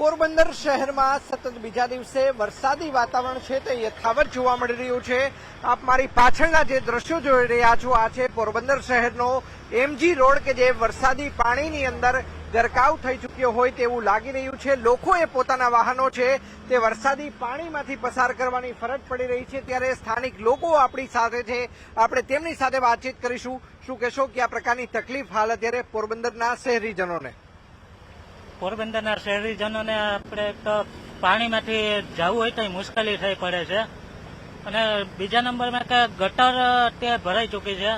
પોરબંદર શહેરમાં સતત બીજા દિવસે વરસાદી વાતાવરણ છે તે યથાવત જોવા મળી રહ્યું છે। આપ મારી પાછળના જે દ્રશ્યો જોઈ રહ્યા છો આ છે પોરબંદર શહેરનો એમજી રોડ કે જે વરસાદી પાણીની અંદર ગરકાવ થઈ ચૂક્યો હોય તેવું લાગી રહ્યું છે। લોકોએ પોતાના વાહનો છે તે વરસાદી પાણીમાંથી પસાર કરવાની ફરજ પડી રહી છે, ત્યારે સ્થાનિક લોકો આપણી સાથે છે, આપણે તેમની સાથે વાતચીત કરીશું। શું કહેશો કે આ પ્રકારની તકલીફ હાલ અત્યારે પોરબંદરના શહેરીજનોને? પોરબંદરના શહેરીજનોને આપણે તો પાણીમાંથી જવું હોય તો મુશ્કેલી થઈ પડે છે, અને બીજા નંબરમાં કે ગટર તે ભરાઈ ચૂકી છે,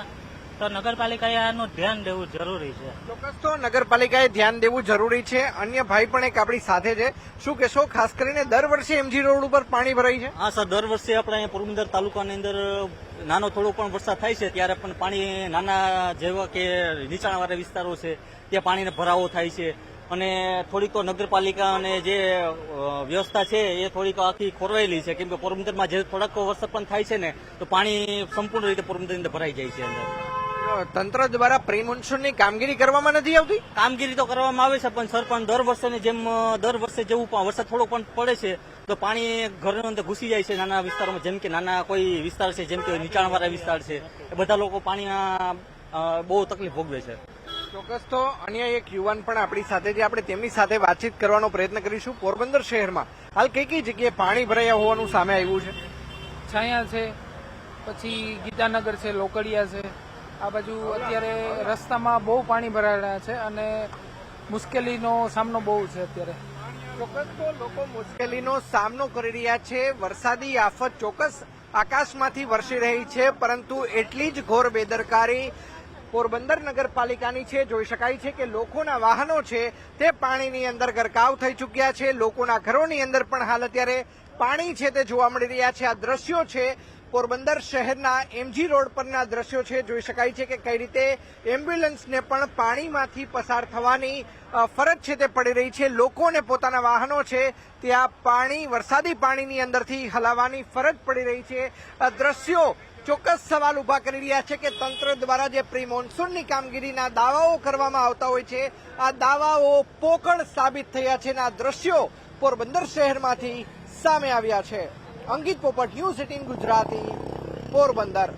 તો નગરપાલિકાએ આનું ધ્યાન દેવું જરૂરી છે। ચોક્કસ તો નગરપાલિકાએ ધ્યાન દેવું જરૂરી છે। અન્ય ભાઈ પણ એક આપણી સાથે છે, શું કહેશો? ખાસ કરીને દર વર્ષે એમજી રોડ ઉપર પાણી ભરાય છે? હા સર, દર વર્ષે આપણે અહીંયા પોરબંદર તાલુકાની અંદર નાનો થોડો પણ વરસાદ થાય છે ત્યારે પણ પાણી નાના જેવા કે નીચાણવાળા વિસ્તારો છે ત્યાં પાણીનો ભરાવો થાય છે, અને થોડીક તો નગરપાલિકા અને જે વ્યવસ્થા છે એ થોડીક આખી ખોરવાયેલી છે, કેમ કે પોરબંદરમાં જે થોડાક વરસાદ પણ થાય છે ને તો પાણી સંપૂર્ણ રીતે પોરબંદરની અંદર ભરાઈ જાય છે। અંદર તંત્ર દ્વારા પ્રી મોન્સૂનની કામગીરી કરવામાં નથી આવતી? કામગીરી તો કરવામાં આવે છે, પણ સર પણ દર વર્ષની જેમ દર વર્ષે જેવું પણ વરસાદ થોડો પણ પડે છે તો પાણી ઘરની અંદર ઘૂસી જાય છે નાના વિસ્તારોમાં, જેમ કે નાના કોઈ વિસ્તાર છે જેમ કે નીચાણવાળા વિસ્તાર છે એ બધા લોકો પાણીના બહુ તકલીફ ભોગવે છે। ચોક્કસ તો અન્ય એક યુવાન પણ આપણી સાથે છે, આપણે તેમની સાથે વાતચીત કરવાનો પ્રયત્ન કરીશું। પોરબંદર શહેરમાં હાલ કઈ કઈ જગ્યાએ પાણી ભરાયા હોવાનું સામે આવ્યું છે? છાયા છે, પછી ગીતાનગર છે, લોકડિયા છે, આ બાજુ અત્યારે રસ્તામાં બહુ પાણી ભરાયેલા છે અને મુશ્કેલીનો સામનો બહુ છે અત્યારે। ચોક્કસ તો લોકો મુશ્કેલીનો સામનો કરી રહ્યા છે। વરસાદી આફત ચોક્કસ આકાશમાંથી વરસી રહી છે, પરંતુ એટલી જ ઘોર બેદરકારી પોરબંદર નગરપાલિકાની છે। જોઈ શકાય છે કે લોકોના વાહનો છે તે પાણીની અંદર ગરકાવ થઈ ચૂક્યા છે, લોકોના ઘરોની અંદર પણ હાલ અત્યારે પાણી છે તે જોવા મળી રહ્યા છે। આ દ્રશ્યો છે પોરબંદર શહેરના એમજી રોડ પરના દ્રશ્યો છે। જોઈ શકાય છે કે કઈ રીતે એમ્બ્યુલન્સને પણ પાણીમાંથી પસાર થવાની ફરજ છે તે પડી રહી છે, લોકોને પોતાના વાહનો છે ત્યાં વરસાદી પાણીની અંદરથી હલાવવાની ફરજ પડી રહી છે। આ દ્રશ્યો ચોક્કસ સવાલ ઉભા કરી રહ્યા છે કે તંત્ર દ્વારા જે પ્રી મોન્સૂનની કામગીરીના દાવાઓ કરવામાં આવતા હોય છે આ દાવાઓ પોકળ સાબિત થયા છે, અને આ દ્રશ્યો પોરબંદર શહેરમાંથી સામે આવ્યા છે। અંકિત પોપટ, ન્યૂઝ 18 ગુજરાતી, પોરબંદર।